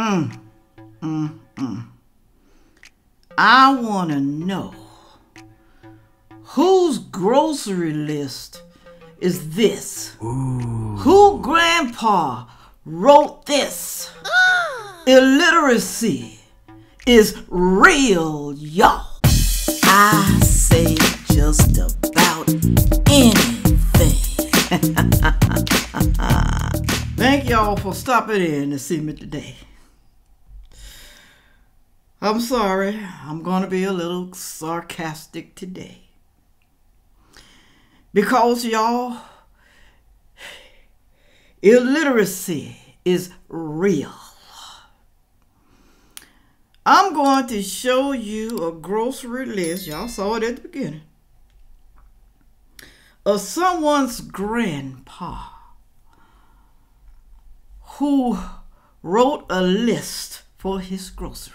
I want to know whose grocery list is this? Ooh. Who grandpa wrote this? Illiteracy is real, y'all. I say just about anything. Thank y'all for stopping in to see me today. I'm sorry, I'm going to be a little sarcastic today. Because y'all, illiteracy is real. I'm going to show you a grocery list, y'all saw it at the beginning, of someone's grandpa who wrote a list for his groceries.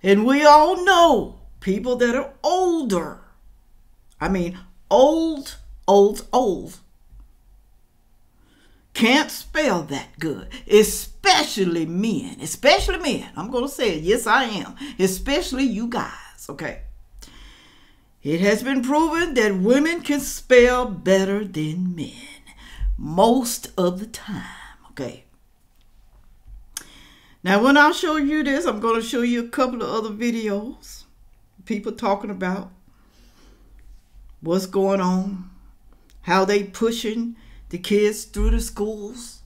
And we all know people that are older. I mean, old, can't spell that good, especially men. Especially men. I'm going to say it. Yes, I am. Especially you guys, okay? It has been proven that women can spell better than men most of the time, okay? Now, when I show you this, I'm going to show you a couple of other videos. People talking about what's going on, how they pushing the kids through the schools.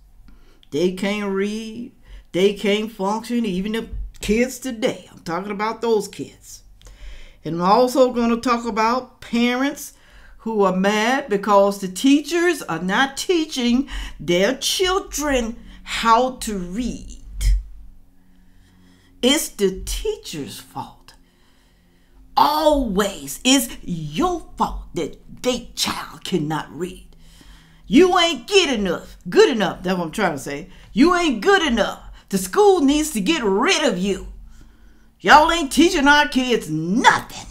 They can't read. They can't function. Even the kids today. I'm talking about those kids. And I'm also going to talk about parents who are mad because the teachers are not teaching their children how to read. It's the teacher's fault. Always it's your fault that their child cannot read. You ain't good enough. That's what I'm trying to say. You ain't good enough. The school needs to get rid of you. Y'all ain't teaching our kids nothing.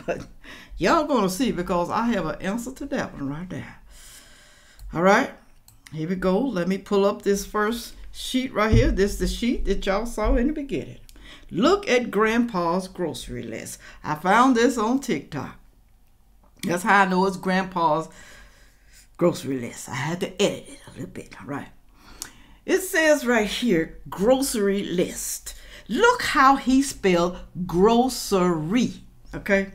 But y'all gonna see, because I have an answer to that one right there. All right, here we go. Let me pull up this first sheet right here. This is the sheet that y'all saw in the beginning. Look at Grandpa's grocery list. I found this on TikTok. That's how I know it's Grandpa's grocery list. I had to edit it a little bit. All right. It says right here, grocery list. Look how he spelled grocery. Okay.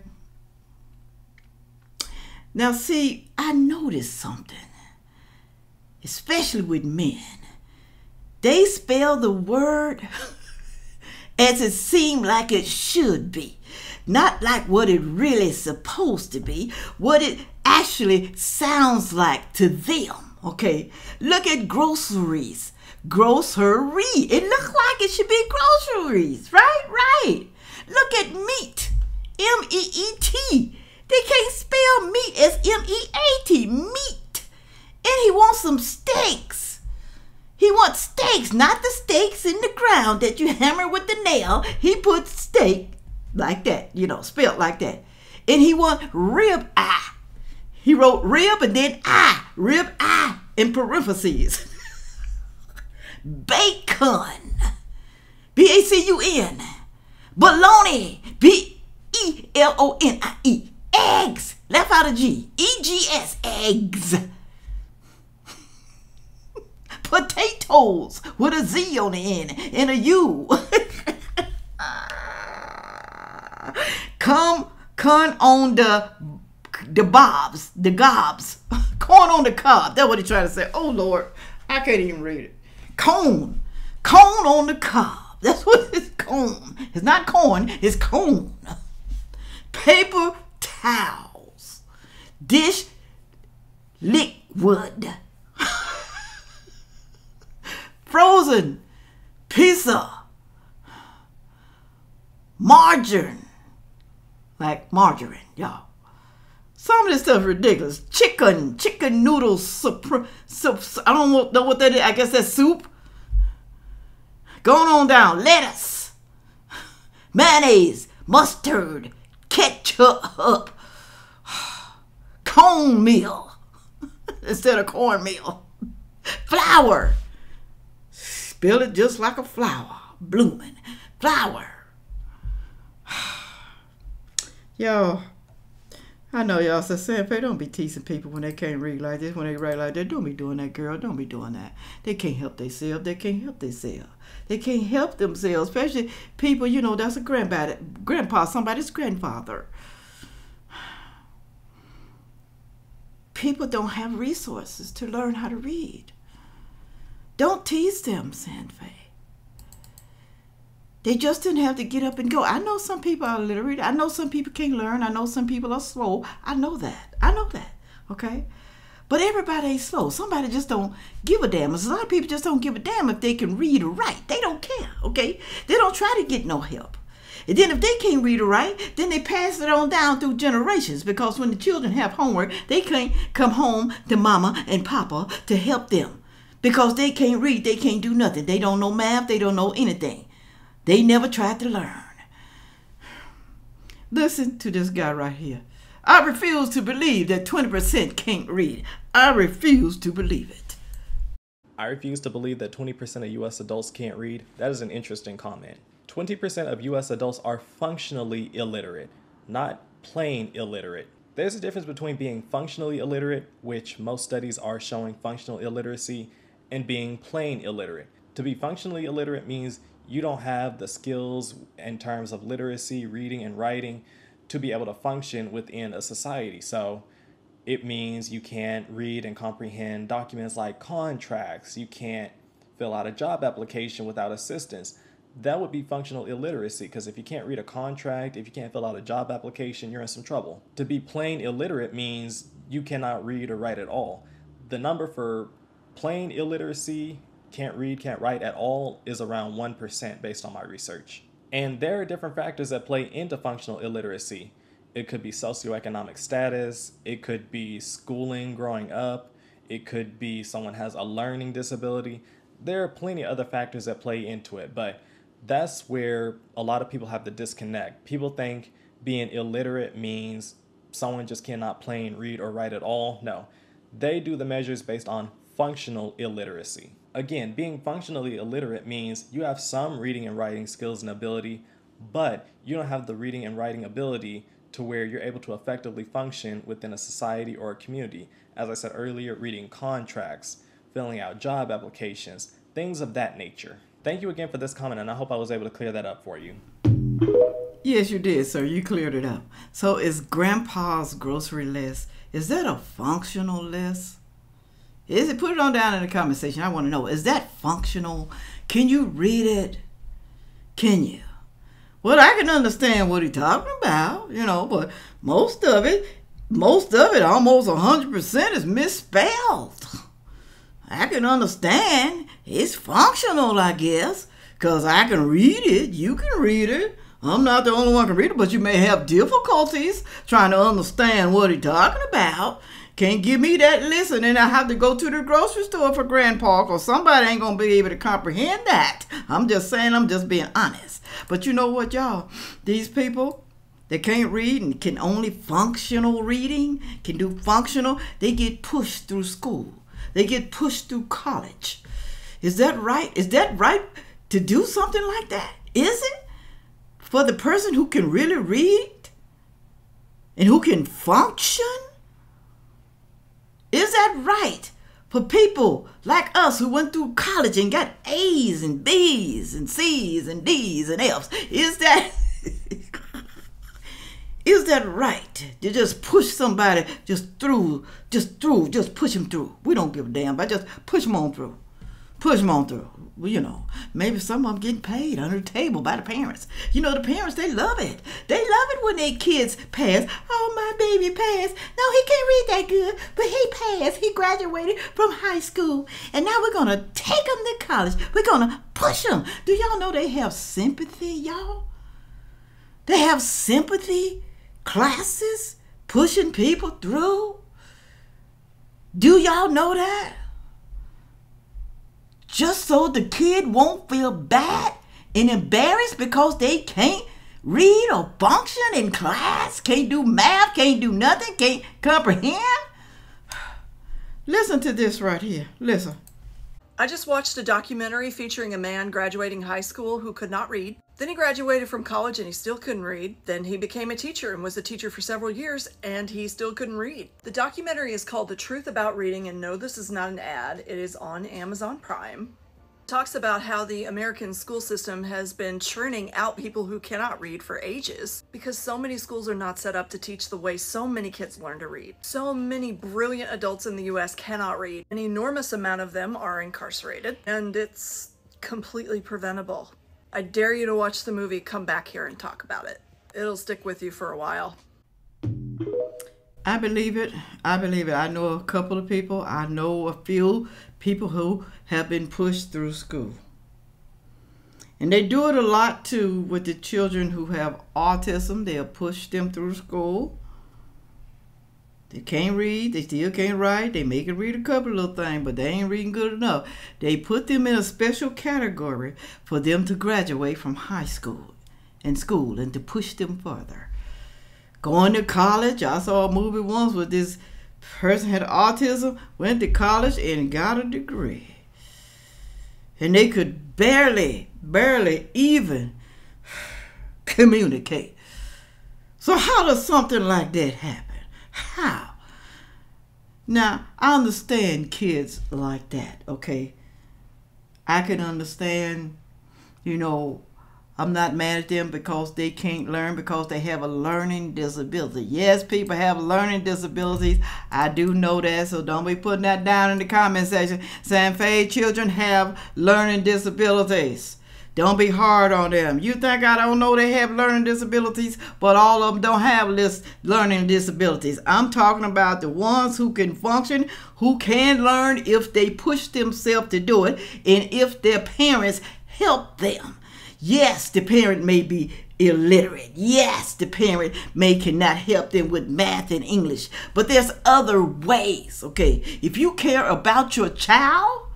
Now, see, I noticed something, especially with men. They spell the word as it seemed like it should be. Not like what it really is supposed to be. What it actually sounds like to them. Okay. Look at groceries. Grocery. It looks like it should be groceries. Right. Look at meat. M-E-E-T. They can't spell meat as M-E-A-T. Meat. And he wants some steaks. He wants steaks, not the steaks in the ground that you hammer with the nail. He puts steak like that, spelled like that. And he wants rib eye. He wrote rib and then eye. Rib eye in parentheses. Bacon. B-A-C-U-N. Bologna. B-E-L-O-N-I-E. Eggs. Left out a G. E-G-S. Eggs. Potatoes with a Z on the end and a U. Corn on the bobs, the gobs. Corn on the cob. That's what he's trying to say. Oh, Lord. I can't even read it. Cone on the cob. That's what it's cone. It's not corn. It's cone. Paper towels. Dish liquid. Frozen pizza. Margarine. Like margarine, y'all. Some of this stuff is ridiculous. Chicken noodles, soup. I don't know what that is. I guess that's soup. Going on down. Lettuce. Mayonnaise. Mustard. Ketchup. Cornmeal. Instead of cornmeal. Flower. Spell it just like a flower. Blooming. Flower. Y'all, I know y'all said, Sandfay, don't be teasing people when they can't read like this, when they write like that. Don't be doing that, girl. Don't be doing that. They can't help themselves. They can't help themselves. They can't help themselves, especially people, you know, that's a grandpa, somebody's grandfather. People don't have resources to learn how to read. Don't tease them, Sandfay. They just didn't have to get up and go. I know some people are illiterate. I know some people can't learn. I know some people are slow. I know that. Okay? But everybody ain't slow. Somebody just don't give a damn. A lot of people just don't give a damn if they can read or write. They don't care, okay? They don't try to get no help. And then if they can't read or write, then they pass it on down through generations, because when the children have homework, they can't come home to mama and papa to help them, because they can't read. They can't do nothing. They don't know math. They don't know anything. They never tried to learn. Listen to this guy right here. I refuse to believe that 20% can't read. I refuse to believe it. I refuse to believe that 20% of U.S. adults can't read. That is an interesting comment. 20% of U.S. adults are functionally illiterate, not plain illiterate. There's a difference between being functionally illiterate, which most studies are showing functional illiteracy, and being plain illiterate. To be functionally illiterate means you don't have the skills in terms of literacy, reading, and writing to be able to function within a society. So it means you can't read and comprehend documents like contracts. You can't fill out a job application without assistance. That would be functional illiteracy, because if you can't read a contract, if you can't fill out a job application, you're in some trouble. To be plain illiterate means you cannot read or write at all. The number for plain illiteracy, can't read, can't write at all, is around 1% based on my research. And there are different factors that play into functional illiteracy. It could be socioeconomic status, it could be schooling, growing up, it could be someone has a learning disability. There are plenty of other factors that play into it, but that's where a lot of people have the disconnect. People think being illiterate means someone just cannot plain read or write at all. No, they do the measures based on functional illiteracy. Again, being functionally illiterate means you have some reading and writing skills and ability, but you don't have the reading and writing ability to where you're able to effectively function within a society or a community. As I said earlier, reading contracts, filling out job applications, things of that nature. Thank you again for this comment, and I hope I was able to clear that up for you. Yes, you did, sir. You cleared it up. So is Grandpa's grocery list, is that a functional list? Is it? Put it on down in the comment section. I want to know, is that functional? Can you read it? Can you? Well, I can understand what he's talking about, you know, but most of it, almost 100% is misspelled. I can understand. It's functional, I guess, because I can read it. You can read it. I'm not the only one who can read it, but you may have difficulties trying to understand what he's talking about. Can't give me that list, and then I have to go to the grocery store for Grandpa, because somebody ain't going to be able to comprehend that. I'm just saying, I'm just being honest. But you know what, y'all? These people that can't read and can only functional reading, can do functional, they get pushed through school. They get pushed through college. Is that right? Is that right to do something like that? Is it? For the person who can really read and who can function? Is that right for people like us who went through college and got A's and B's and C's and D's and F's? Is that is that right to just push somebody just push them through? We don't give a damn, but just push them on through. Push them on through. Well, you know, maybe some of them getting paid under the table by the parents. You know, the parents, they love it. They love it when their kids pass. Oh, my baby passed. No, he can't read that good, but he passed. He graduated from high school, and now we're going to take him to college. We're going to push him. Do y'all know they have sympathy, y'all? They have sympathy classes pushing people through. Do y'all know that? Just so the kid won't feel bad and embarrassed because they can't read or function in class, can't do math, can't do nothing, can't comprehend. Listen to this right here. Listen. I just watched a documentary featuring a man graduating high school who could not read. Then he graduated from college and he still couldn't read. Then he became a teacher and was a teacher for several years and he still couldn't read. The documentary is called The Truth About Reading, and no, this is not an ad. It is on Amazon Prime. It talks about how the American school system has been churning out people who cannot read for ages because so many schools are not set up to teach the way so many kids learn to read. So many brilliant adults in the US cannot read. An enormous amount of them are incarcerated, and it's completely preventable. I dare you to watch the movie, come back here and talk about it. It'll stick with you for a while. I believe it. I believe it. I know a couple of people. I know a few people who have been pushed through school. And they do it a lot too with the children who have autism. They'll push them through school. They can't read, they still can't write, they make them read a couple of little things, but they ain't reading good enough. They put them in a special category for them to graduate from high school and to push them further. Going to college, I saw a movie once where this person had autism, went to college and got a degree. And they could barely even communicate. So how does something like that happen? How? Now, I understand kids like that, okay? I can understand, I'm not mad at them because they can't learn, because they have a learning disability. Yes, people have learning disabilities. I do know that, so don't be putting that down in the comment section. Sandfay children have learning disabilities. Don't be hard on them. You think I don't know they have learning disabilities, but all of them don't have learning disabilities. I'm talking about the ones who can function, who can learn if they push themselves to do it, and if their parents help them. Yes, the parent may be illiterate. Yes, the parent cannot help them with math and English, but there's other ways, okay? If you care about your child,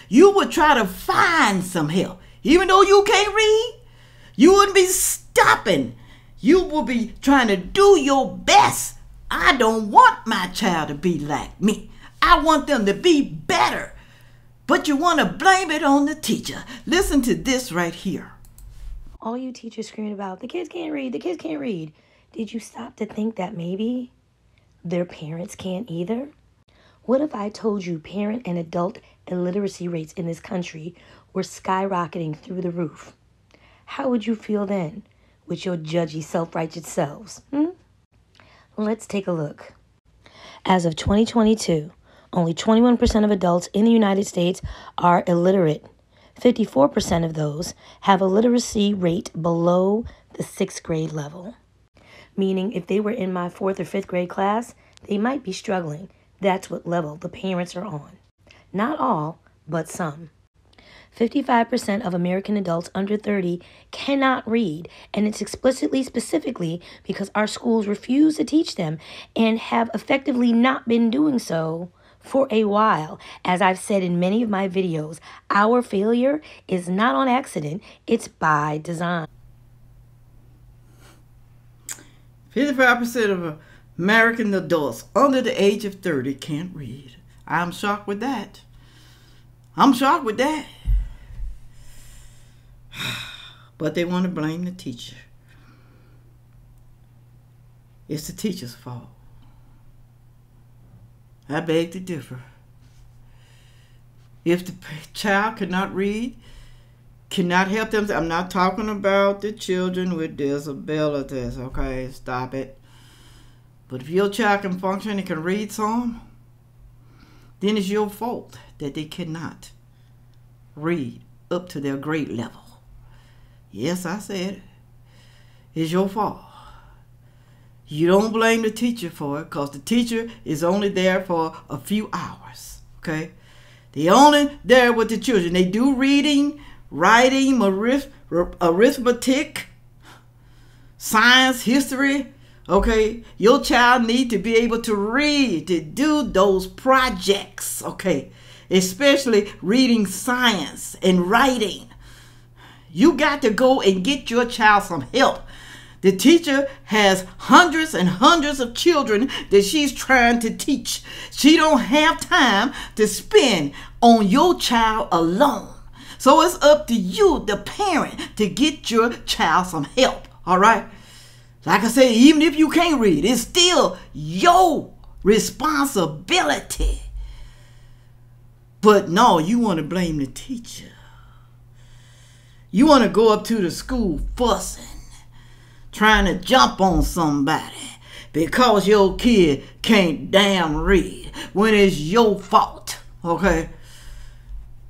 you would try to find some help. Even though you can't read, you wouldn't be stopping. You will be trying to do your best. I don't want my child to be like me. I want them to be better. But you want to blame it on the teacher. Listen to this right here. All you teachers screaming about, the kids can't read, the kids can't read. Did you stop to think that maybe their parents can't either? What if I told you parent and adult illiteracy rates in this country were skyrocketing through the roof? How would you feel then with your judgy, self-righteous selves? Let's take a look. As of 2022, only 21% of adults in the United States are illiterate. 54% of those have a literacy rate below the 6th grade level. Meaning if they were in my 4th or 5th grade class, they might be struggling. That's what level the parents are on. Not all, but some. 55% of American adults under 30 cannot read, and it's specifically because our schools refuse to teach them and have effectively not been doing so for a while. As I've said in many of my videos, our failure is not on accident, it's by design. 55% of American adults under the age of 30 can't read. I'm shocked with that. But they want to blame the teacher. It's the teacher's fault. I beg to differ. If the child cannot read, cannot help them, I'm not talking about the children with disabilities, okay? Stop it. But if your child can function and can read some, then it's your fault that they cannot read up to their grade level. Yes, I said it. It's your fault. You don't blame the teacher for it, because the teacher is only there for a few hours, okay? They're only there with the children. They do reading, writing, arithmetic, science, history, okay? Your child needs to be able to read, to do those projects, okay? Especially reading science and writing. You got to go and get your child some help. The teacher has hundreds and hundreds of children that she's trying to teach. She don't have time to spend on your child alone. So it's up to you, the parent, to get your child some help, all right? Like I said, even if you can't read, it's still your responsibility. But no, you want to blame the teacher. You want to go up to the school fussing, trying to jump on somebody because your kid can't damn read when it's your fault, okay?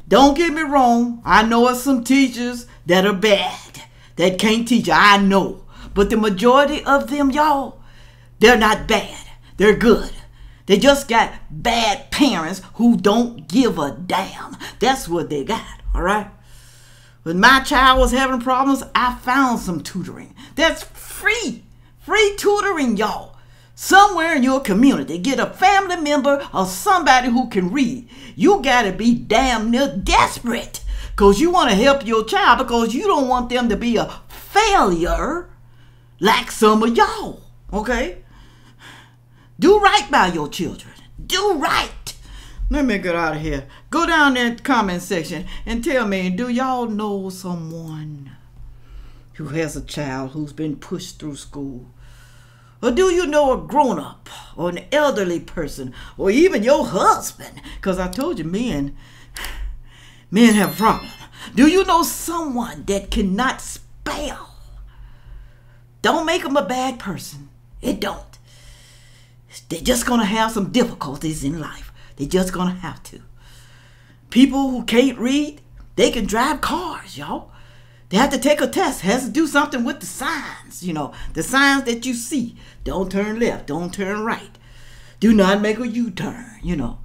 Don't get me wrong. I know of some teachers that are bad, that can't teach. I know. But the majority of them, y'all, they're not bad. They're good. They just got bad parents who don't give a damn. That's what they got, all right? When my child was having problems, I found some tutoring. That's free tutoring, y'all. Somewhere in your community, get a family member or somebody who can read. You gotta be damn near desperate because you want to help your child because you don't want them to be a failure like some of y'all, okay? Do right by your children. Do right. Let me get out of here. Go down there in the comment section and tell me, do y'all know someone who has a child who's been pushed through school? Or do you know a grown-up or an elderly person or even your husband? Because I told you men have a problem. Do you know someone that cannot spell? Don't make them a bad person. It don't. They're just going to have some difficulties in life. They're just going to have to. People who can't read, they can drive cars, y'all. They have to take a test. Has to do something with the signs, you know, the signs that you see. Don't turn left. Don't turn right. Do not make a U-turn, you know.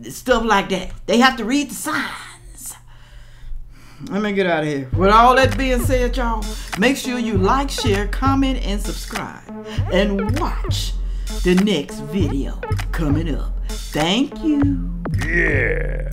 Stuff like that. They have to read the signs. Let me get out of here. With all that being said, y'all, make sure you like, share, comment, and subscribe. And watch the next video coming up. Thank you. Yeah.